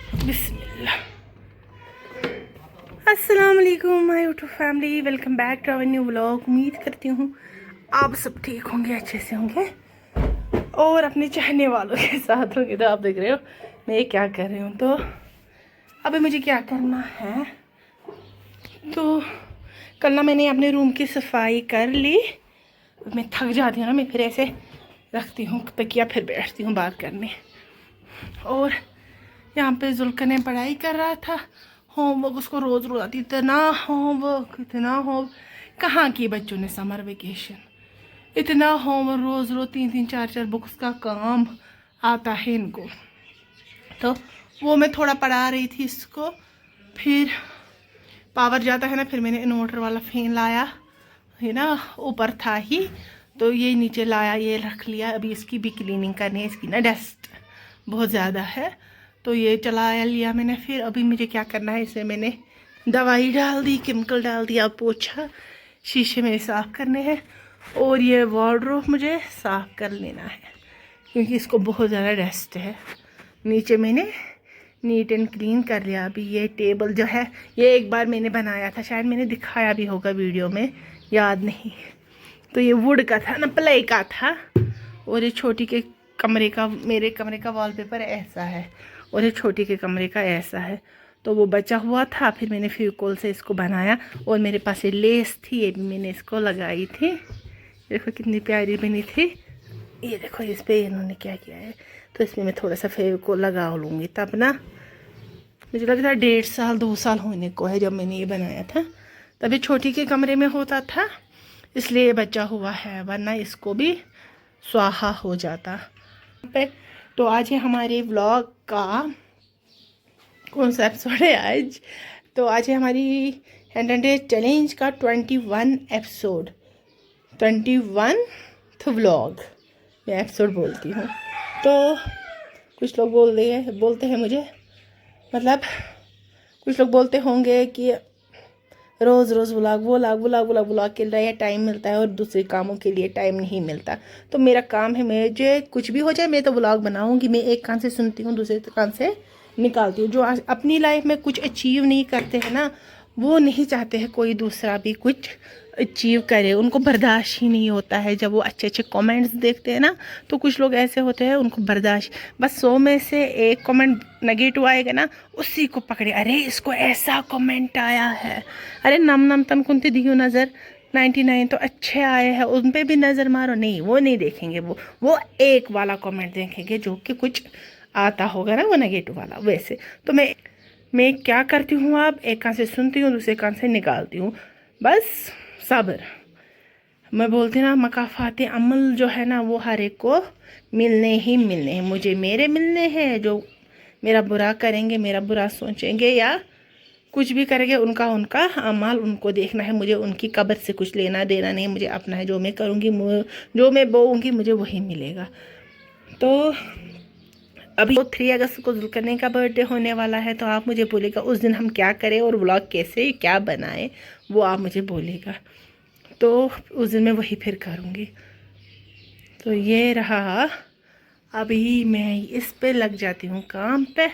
बिस्मिल्लाह। अस्सलाम वालेकुम my YouTube family, welcome back to our new vlog. उम्मीद करती हूँ आप सब ठीक होंगे, अच्छे से होंगे और अपने चाहने वालों के साथ होंगे। तो आप देख रहे हो मैं क्या कर रही हूँ। तो अभी मुझे क्या करना है, तो कल ना मैंने अपने रूम की सफाई कर ली। मैं थक जाती हूँ ना, मैं फिर ऐसे रखती हूँ तकिया, फिर बैठती हूँ बात करने। और यहाँ पे जुल्कने पढ़ाई कर रहा था, होमवर्क उसको रोज़ रोज़ आती, इतना होमवर्क। कहाँ की बच्चों ने समर वेकेशन, इतना होमवर्क रोज़ रोज़ 3-3 4-4 बुक्स का काम आता है इनको। तो वो मैं थोड़ा पढ़ा रही थी इसको, फिर पावर जाता है ना, फिर मैंने इन्वर्टर वाला फ़ैन लाया है ना, ऊपर था ही तो ये नीचे लाया, ये रख लिया। अभी इसकी भी क्लीनिंग करनी है, इसकी ना डस्ट बहुत ज़्यादा है तो ये चलाया लिया मैंने। फिर अभी मुझे क्या करना है, इसमें मैंने दवाई डाल दी, केमिकल डाल दिया, पोछा, शीशे मेरे साफ़ करने हैं और ये वार्डरोब मुझे साफ़ कर लेना है क्योंकि इसको बहुत ज़्यादा डस्ट है। नीचे मैंने नीट एंड क्लीन कर लिया। अभी ये टेबल जो है, ये एक बार मैंने बनाया था, शायद मैंने दिखाया भी होगा वीडियो में, याद नहीं। तो ये वुड का था ना, प्लाई का था। और ये छोटी के कमरे का, मेरे कमरे का वॉलपेपर ऐसा है और ये छोटी के कमरे का ऐसा है। तो वो बचा हुआ था, फिर मैंने फेविकोल से इसको बनाया। और मेरे पास ये लेस थी, ये भी मैंने इसको लगाई थी। देखो कितनी प्यारी बनी थी। ये देखो इस पर इन्होंने क्या किया है, तो इसमें मैं थोड़ा सा फेविकोल लगा लूँगी। तब ना मुझे लगता है 1.5 साल 2 साल होने को है जब मैंने ये बनाया था। तभी छोटी के कमरे में होता था, इसलिए ये बचा हुआ है, वरना इसको भी स्वाहा हो जाता। तो आज है हमारे व्लॉग का कौन सा एपिसोड है आज, तो आज है हमारी 100 डेज चैलेंज का 21 एपिसोड, 21th व्लॉग मैं एपिसोड बोलती हूँ। तो कुछ लोग बोलते हैं मुझे, मतलब कुछ लोग बोलते होंगे कि रोज़ रोज़ व्लॉग के लिए टाइम मिलता है और दूसरे कामों के लिए टाइम नहीं मिलता। तो मेरा काम है, मुझे कुछ भी हो जाए मैं तो व्लॉग बनाऊंगी। मैं एक कान से सुनती हूँ, दूसरे कान से निकालती हूँ। जो अपनी लाइफ में कुछ अचीव नहीं करते हैं ना, वो नहीं चाहते हैं कोई दूसरा भी कुछ अचीव करे, उनको बर्दाश्त ही नहीं होता है। जब वो अच्छे अच्छे कमेंट्स देखते हैं ना, तो कुछ लोग ऐसे होते हैं उनको बर्दाश्त, बस 100 में से एक कमेंट नेगेटिव आएगा ना, उसी को पकड़े, अरे इसको ऐसा कमेंट आया है, अरे नम तन कुंती दियो नज़र, 99 तो अच्छे आए हैं, उन पर भी नज़र मारो। नहीं, वो नहीं देखेंगे, वो एक वाला कमेंट देखेंगे जो कि कुछ आता होगा ना, वो नेगेटिव वाला। वैसे तो मैं क्या करती हूँ, अब एक कान से सुनती हूँ, दूसरे कान से निकालती हूँ, बस सब्र। मैं बोलती ना, मकाफाते अमल जो है ना, वो हर एक को मिलने ही मिलने हैं। मुझे मेरे मिलने हैं, जो मेरा बुरा करेंगे, मेरा बुरा सोचेंगे या कुछ भी करेंगे, उनका अमाल उनको देखना है। मुझे उनकी कब्र से कुछ लेना देना नहीं, मुझे अपना है। जो मैं करूँगी, जो मैं बोऊँगी, मुझे वही मिलेगा। तो अभी 3 अगस्त को जुल्करनैन का बर्थडे होने वाला है, तो आप मुझे बोलेगा उस दिन हम क्या करें और व्लॉग कैसे क्या बनाएं, वो आप मुझे बोलेगा, तो उस दिन मैं वही फिर करूँगी। तो ये रहा, अभी मैं इस पे लग जाती हूँ काम पे।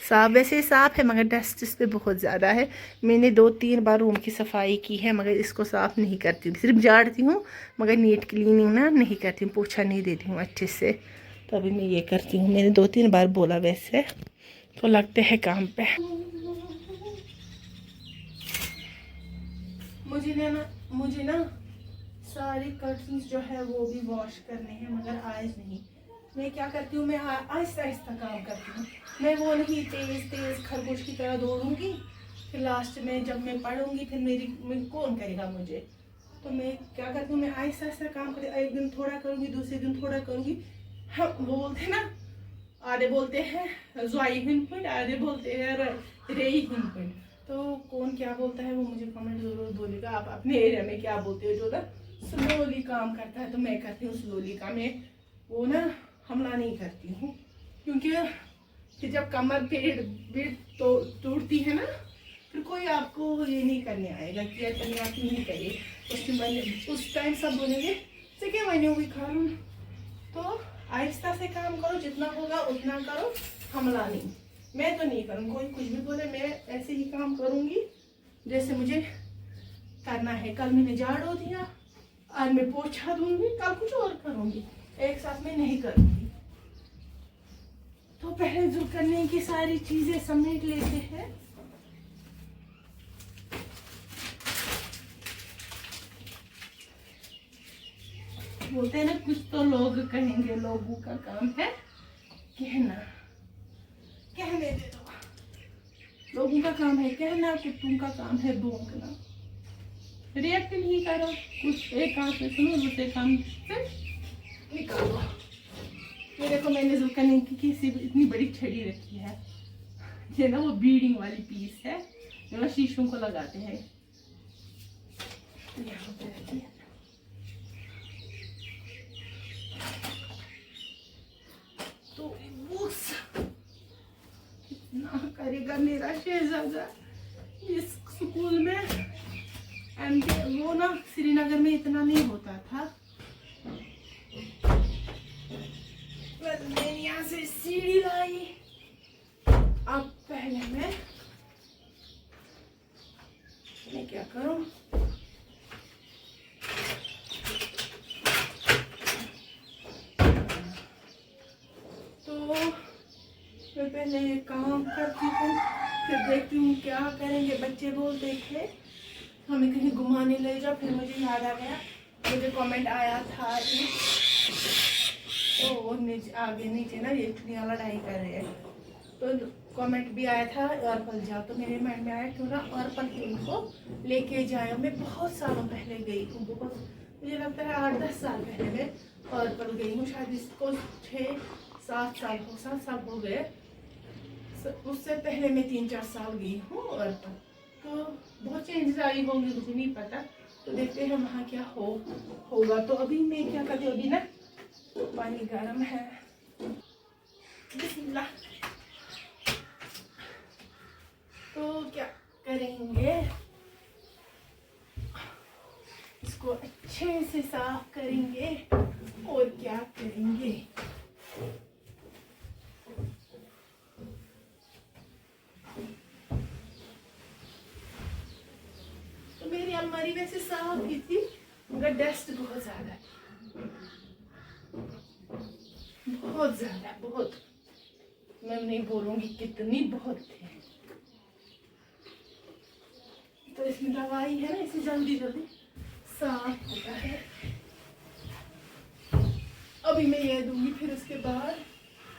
साफ वैसे साफ़ है, मगर डस्ट इस पे बहुत ज़्यादा है। मैंने 2-3 बार रूम की सफाई की है, मगर इसको साफ़ नहीं करती हूँ, सिर्फ झाड़ती हूँ, मगर नीट क्लीनिंग ना नहीं करती हूँ, पोछा नहीं देती हूँ अच्छे से। तो अभी मैं ये करती हूँ, मैंने 2-3 बार बोला वैसे। तो लगते हैं काम पे। मुझे ना सारे कर्टन्स जो है वो भी वॉश करने हैं, मगर आज नहीं। मैं क्या करती हूँ, मैं आहिस्ता आहिस्ता काम करती हूँ। मैं वो नहीं तेज़ खरगोश की तरह दौड़ूंगी, फिर लास्ट में जब मैं पढ़ूंगी फिर मैं कौन करेगा मुझे। तो मैं क्या करती हूँ, मैं आहिस्ता आहिस्ता काम करती हूँ। एक दिन थोड़ा करूँगी, दूसरे दिन थोड़ा करूँगी। हम वो बोलते हैं ना, आधे बोलते हैं ज़्वाई हिंद, आधे बोलते हैं रेई हिंद। तो कौन क्या बोलता है वो मुझे कमेंट ज़रूर बोलेगा। आप अपने एरिया में क्या बोलते हो, जो ना स्लोली काम करता है। तो मैं करती हूँ स्लोली काम, मैं वो ना हमला नहीं करती हूँ, क्योंकि फिर जब कमर पेड़ तो टूटती है ना, फिर कोई आपको ये नहीं करने आएगा कि यार आप नहीं करिए। उस टाइम सब बोलेंगे से क्या मैंने भी खा लूँ। तो आहिस्ता से काम करो, जितना होगा उतना करो, हमला नहीं, मैं तो नहीं करूँगी। कोई कुछ भी बोले मैं ऐसे ही काम करूँगी जैसे मुझे करना है। कल मैंने झाड़ू दिया, आज मैं पोछा दूंगी, कल कुछ और करूँगी, एक साथ में नहीं करूँगी। तो पहले जो करने की सारी चीजें समेट लेते हैं। बोलते हैं ना, कुछ तो लोग कहेंगे, लोगों का काम है कहना, कहने दे दो। लोगों का काम है कहना, कुत्तों का काम है भौंकना। रिएक्ट नहीं करो, कुछ एक काम से सुनो, दूसरे काम से निकालो। ये देखो मैंने जुल्कनी की किसी इतनी बड़ी छड़ी रखी है, ये ना वो बीडिंग वाली पीस है जो शीशों को लगाते हैं, यहाँ पे रखी है। तो कितना करेगा मेरा शहजादा इस स्कूल में। एंड वो ना श्रीनगर में इतना नहीं होता था। मैंने यहाँ से सीढ़ी लाई। अब पहले मैं क्या करूं, तो मैं पहले ये काम करती हूँ, फिर देखती हूँ क्या करेंगे। बच्चे बोलते थे हमें कहीं घुमाने ले जाओ, फिर मुझे याद आ गया, मुझे कमेंट आया था तो नीचे आगे नीचे ना ये चुनिया लड़ाई कर रहे हैं, तो कमेंट भी आया था अर्पल जाओ। तो मेरे माइंड में आया क्यों ना अर्पल ही उनको लेके जाए। मैं बहुत सालों पहले गई हूँ, बहुत मुझे लगता है 8-10 साल पहले मैं अर्पल गई हूँ, शायद इसको 6-7 साल हो गए। उससे पहले मैं 3-4 साल गई हूँ अर्पल। तो बहुत चेंजेस आई होंगी, मुझे नहीं पता। तो देखते हैं वहाँ क्या होगा। तो अभी मैं क्या करती हूँ, अभी ना पानी गर्म है, बिस्मिल्लाह। तो क्या करेंगे, इसको अच्छे से साफ करेंगे और क्या करेंगे। तो मेरी अलमारी वैसे साफ ही थी मगर डस्ट बहुत ज्यादा है, बहुत ज्यादा, बहुत, मैं नहीं बोलूंगी कितनी, बहुत थी। तो इसमें दवाई है ना, इसे जल्दी जल्दी साफ होता है। अभी मैं ये दूंगी, फिर उसके बाद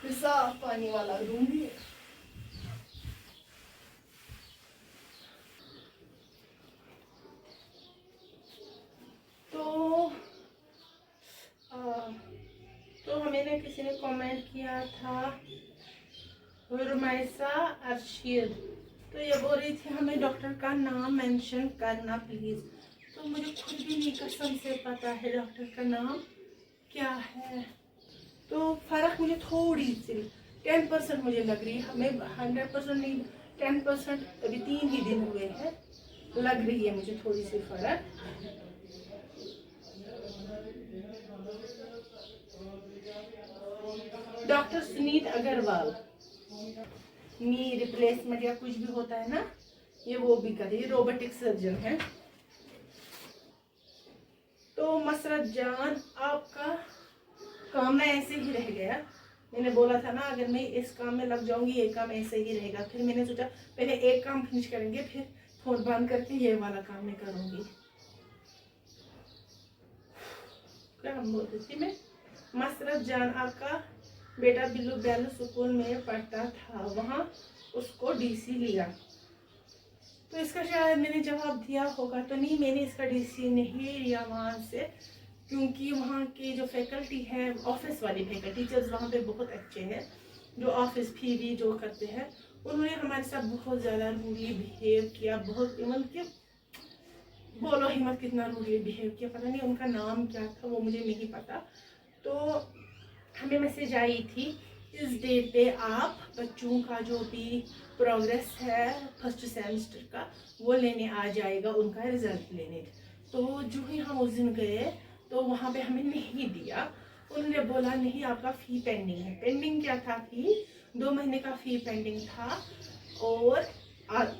मैं साफ पानी वाला दूंगी। तो हमें ना किसी ने कमेंट किया था, रुमैसा अरशीद, तो ये बोल रही थी हमें डॉक्टर का नाम मेंशन करना प्लीज। तो मुझे खुद भी नहीं कसम से पता है डॉक्टर का नाम क्या है। तो फर्क मुझे थोड़ी सी 10% मुझे लग रही है, हमें 100% नहीं, 10%। अभी 3 ही दिन हुए हैं, लग रही है मुझे थोड़ी सी फर्क। Doctor Sunit Agarwal, knee replacement या कुछ भी होता है ना, ये वो भी करते, ये रोबोटिक सर्जन है। तो मसरत जान, आपका काम ना ऐसे ही रह गया। मैंने बोला था ना अगर मैं इस काम में लग जाऊंगी ये काम ऐसे ही रहेगा। फिर मैंने सोचा पहले एक काम फिनिश करेंगे, फिर फोन बंद करके ये वाला काम मैं करूंगी। क्या हम बोलते थी मैं, मसरत जान, आपका बेटा बिल्लू बैलू स्कूल में पढ़ता था, वहाँ उसको डीसी लिया। तो इसका शायद मैंने जवाब दिया होगा, तो नहीं, मैंने इसका डीसी नहीं लिया वहाँ से, क्योंकि वहाँ की जो फैकल्टी है, ऑफिस वाली फैकल्टी, टीचर्स वहाँ पे बहुत अच्छे हैं, जो ऑफिस भी जो करते हैं, उन्होंने हमारे साथ बहुत ज़्यादा रूडली बिहेव किया। बहुत मतलब कि बोलो हिम्मत कितना रूडली बिहेव किया, पता नहीं उनका नाम क्या था, वो मुझे नहीं पता। तो हमें मैसेज आई थी इस डेट पे आप बच्चों का जो भी प्रोग्रेस है फर्स्ट सेमेस्टर का वो लेने आ जाएगा, उनका रिजल्ट लेने। तो जो ही हम उस दिन गए तो वहाँ पे हमें नहीं दिया, उन्होंने बोला नहीं आपका फ़ी पेंडिंग है। पेंडिंग क्या था फ़ी, 2 महीने का फी पेंडिंग था और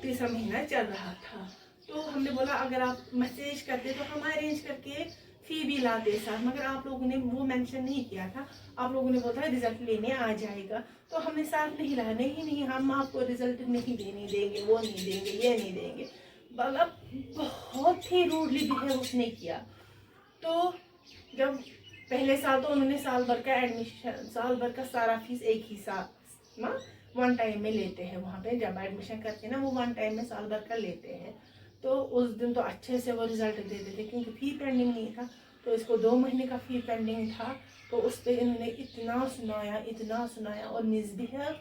तीसरा महीना चल रहा था। तो हमने बोला अगर आप मैसेज करते तो हम अरेंज करके फी भी लाते साथ, मगर आप लोगों ने वो मेंशन नहीं किया था। आप लोगों ने बोला रिजल्ट लेने आ जाएगा, तो हमने साथ नहीं लाया। नहीं हम आपको रिजल्ट नहीं देने देंगे, वो नहीं देंगे, ये नहीं देंगे। मतलब बहुत ही रूडली बिहेव उसने किया। तो जब पहले साल तो उन्होंने साल भर का एडमिशन, साल भर का सारा फीस एक ही साथ ना वन टाइम में लेते हैं। वहाँ पे जब एडमिशन करते हैं ना वो वन टाइम में साल भर का लेते हैं। तो उस दिन तो अच्छे से वो रिजल्ट दे देते क्योंकि फी पेंडिंग नहीं था। तो इसको 2 महीने का फी पेंडिंग था। तो उस पर इन्होंने इतना सुनाया और मिसबिहेव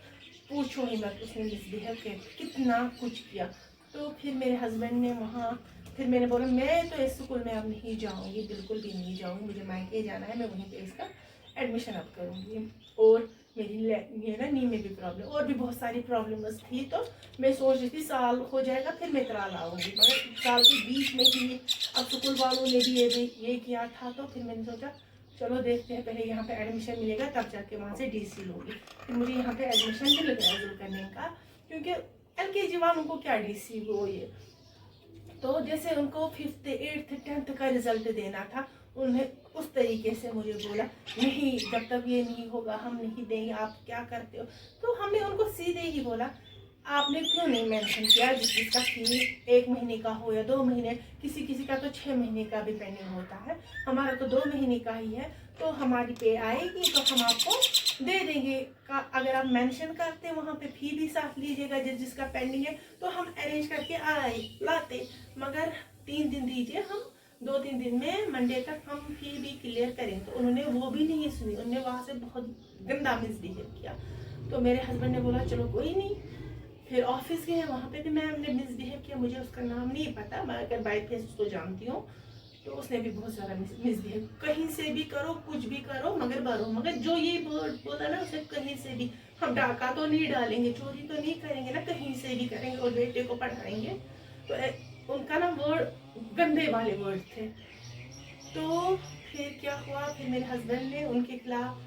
पूछो ही मत। उसने मिसबिहेव कितना कुछ किया। तो फिर मेरे हस्बैंड ने वहाँ, फिर मैंने बोला मैं तो इस स्कूल में अब नहीं जाऊँगी, बिल्कुल भी नहीं जाऊँगी, मुझे मायके जाना है, मैं वहीं पे इसका एडमिशन अब करूँगी। और मेरी ये ना नी में भी प्रॉब्लम और भी बहुत सारी प्रॉब्लम्स थी। तो मैं सोच रही थी साल हो जाएगा फिर मैं इतरा लाऊंगी, मगर साल के बीच में ही अब स्कूल वालों ने भी ये किया था। तो फिर मैंने सोचा चलो देखते हैं, पहले यहाँ पे एडमिशन मिलेगा तब जाके वहाँ से डीसी लूँगी। फिर मुझे यहाँ पे एडमिशन मिल गया जुल करने का, क्योंकि LKG वालों को क्या डीसी वो ये। तो जैसे उनको 5th 8th 10th का रिजल्ट देना था, उन्हें उस तरीके से मुझे बोला नहीं जब तक ये नहीं होगा हम नहीं देंगे, आप क्या करते हो। तो हमने उनको सीधे ही बोला आपने क्यों नहीं मेंशन किया जिसका फी 1 महीने का हो या 2 महीने, किसी का तो 6 महीने का भी पेंडिंग होता है, हमारा तो 2 महीने का ही है। तो हमारी पे आएगी तो हम आपको दे देंगे। अगर आप मेंशन करते वहाँ पे फी भी साथ लीजिएगा जिसका पेंडिंग है, तो हम अरेंज करके लाते। मगर 3 दिन दीजिए, हम 2-3 दिन में मंडे तक हम फी भी क्लियर करें। तो उन्होंने वो भी नहीं सुनी, उन्होंने वहाँ से बहुत गंदा मिसबिहेव किया। तो मेरे हस्बैंड ने बोला चलो कोई नहीं। फिर ऑफिस गए, वहाँ पे भी मैम ने मिसबिहेव किया, मुझे उसका नाम नहीं पता, मैं अगर बाय फेस उसको जानती हूँ। तो उसने भी बहुत ज़्यादा मिसबिहेव, कहीं से भी करो कुछ भी करो मगर भरो, मगर जो ये बोला ना उसे कहीं से भी, हम डाका तो नहीं डालेंगे, चोरी तो नहीं करेंगे ना, कहीं से भी करेंगे और बेटे को पढ़ाएंगे। तो उनका ना वर्ड गंदे वाले वर्ड थे। तो फिर क्या हुआ, फिर मेरे हस्बैंड ने उनके खिलाफ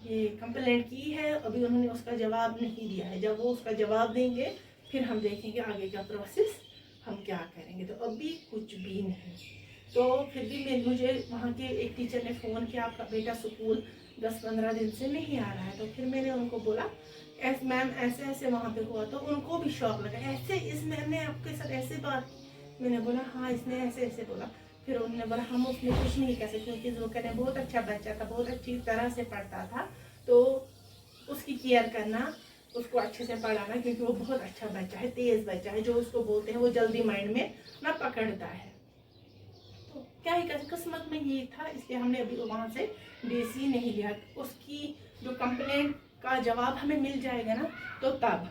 ये कंप्लेंट की है। अभी उन्होंने उसका जवाब नहीं दिया है, जब वो उसका जवाब देंगे फिर हम देखेंगे आगे का प्रोसेस हम क्या करेंगे। तो अभी कुछ भी नहीं। तो फिर भी मुझे वहाँ के एक टीचर ने फ़ोन किया आपका बेटा स्कूल 10-15 दिन से नहीं आ रहा है। तो फिर मैंने उनको बोला मैम ऐसे ऐसे वहाँ पे हुआ। तो उनको भी शौक लगा, ऐसे इस मैम ने आपके साथ ऐसे बात। मैंने बोला हाँ इसने ऐसे ऐसे बोला। फिर उन्होंने बोला हम उसमें कुछ नहीं कर सकते क्योंकि जुल्कर बहुत अच्छा बच्चा था, बहुत अच्छी तरह से पढ़ता था, तो उसकी केयर करना, उसको अच्छे से पढ़ाना, क्योंकि वो बहुत अच्छा बच्चा है, तेज़ बच्चा है, जो उसको बोलते हैं वो जल्दी माइंड में ना पकड़ता है। तो क्या ही कर, किस्मत में ये था, इसलिए हमने अभी वहाँ से डीसी नहीं लिया। उसकी जो कंप्लेंट का जवाब हमें मिल जाएगा ना तो तब।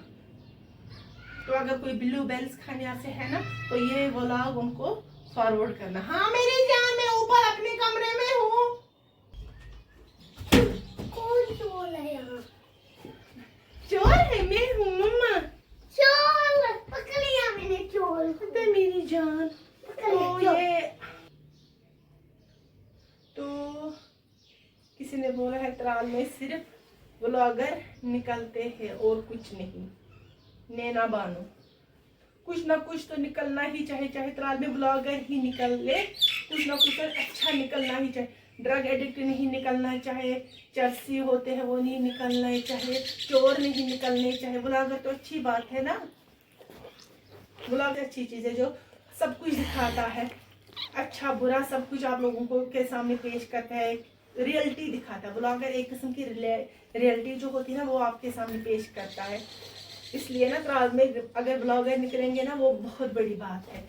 तो अगर कोई ब्लू बेल्स खाने से है ना तो ये व्लॉग उनको फॉरवर्ड करना। हाँ मेरी जान, मैं ऊपर अपने कमरे में हूँ। कौन चोर है यहाँ? चोर है, मैं हूँ मम्मा। चोर पकड़ लिया मैंने, चोर तो मेरी जान तो ये तो किसी ने बोला है त्राल में सिर्फ व्लॉगर निकलते हैं और कुछ नहीं। नैना बानो, कुछ ना कुछ तो निकलना ही चाहिए, चाहे त्राल में ब्लॉगर ही निकल ले, कुछ ना कुछ अच्छा निकलना ही चाहिए। ड्रग एडिक्ट नहीं निकलना चाहे, चर्सी होते हैं वो नहीं निकलना चाहे, चोर नहीं निकलने चाहे। ब्लॉगर तो अच्छी बात है ना, ब्लॉगर अच्छी चीज़ है जो सब कुछ दिखाता है, अच्छा बुरा सब कुछ आप लोगों को के सामने पेश करता है, रियलिटी दिखाता है। ब्लॉगर एक किस्म की रियलिटी जो होती है ना वो आपके सामने पेश करता है। इसलिए ना त्राल में अगर ब्लॉगर निकलेंगे ना वो बहुत बड़ी बात है।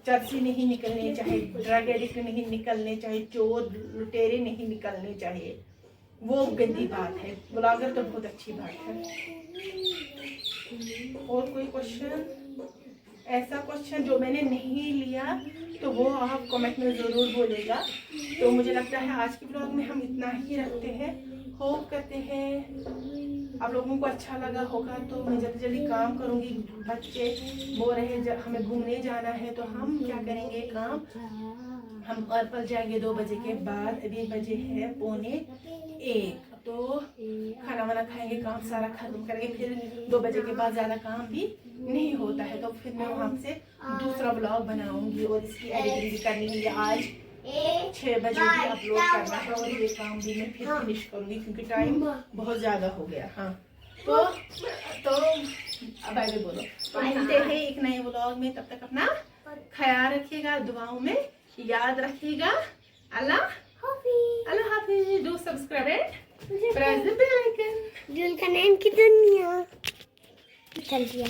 चर्सी नहीं निकलने चाहिए, ड्रग एडिक्ट नहीं निकलने चाहिए, चोर लुटेरे नहीं निकलने चाहिए, वो गंदी बात है। ब्लॉगर तो बहुत अच्छी बात है। और कोई क्वेश्चन, ऐसा क्वेश्चन जो मैंने नहीं लिया तो वो आप कमेंट में ज़रूर बोलेगा। तो मुझे लगता है आज के ब्लॉग में हम इतना ही रखते हैं। होप करते हैं आप लोगों को अच्छा लगा होगा। तो मैं जल्दी जल्दी काम करूँगी, बच्चे बोल रहे हैं हमें घूमने जाना है, तो हम क्या करेंगे काम, हम पर्पल जाएंगे 2 बजे के बाद। अभी बजे है 1:45। अब तो खाना वाना खाएंगे, काम सारा खत्म करेंगे, फिर 2 बजे के बाद ज़्यादा काम भी नहीं होता है, तो फिर मैं वहाँ से दूसरा ब्लॉग बनाऊंगी और इसकी एडिटिंग भी करनी है। आज 6 बजे भी अपलोड करना है और ये काम भी मैं फिर फिनिश करूँगी क्योंकि टाइम बहुत ज़्यादा हो गया। हाँ तो अब आगे बोलो। तो मिलते हैं एक नए ब्लॉग में, तब तक अपना ख्याल रखिएगा, दुआओं में याद रखिएगा। अल्लाह हाफिज। Do subscribe and press the bell icon. जुल का नाम की दुनिया चल दिया।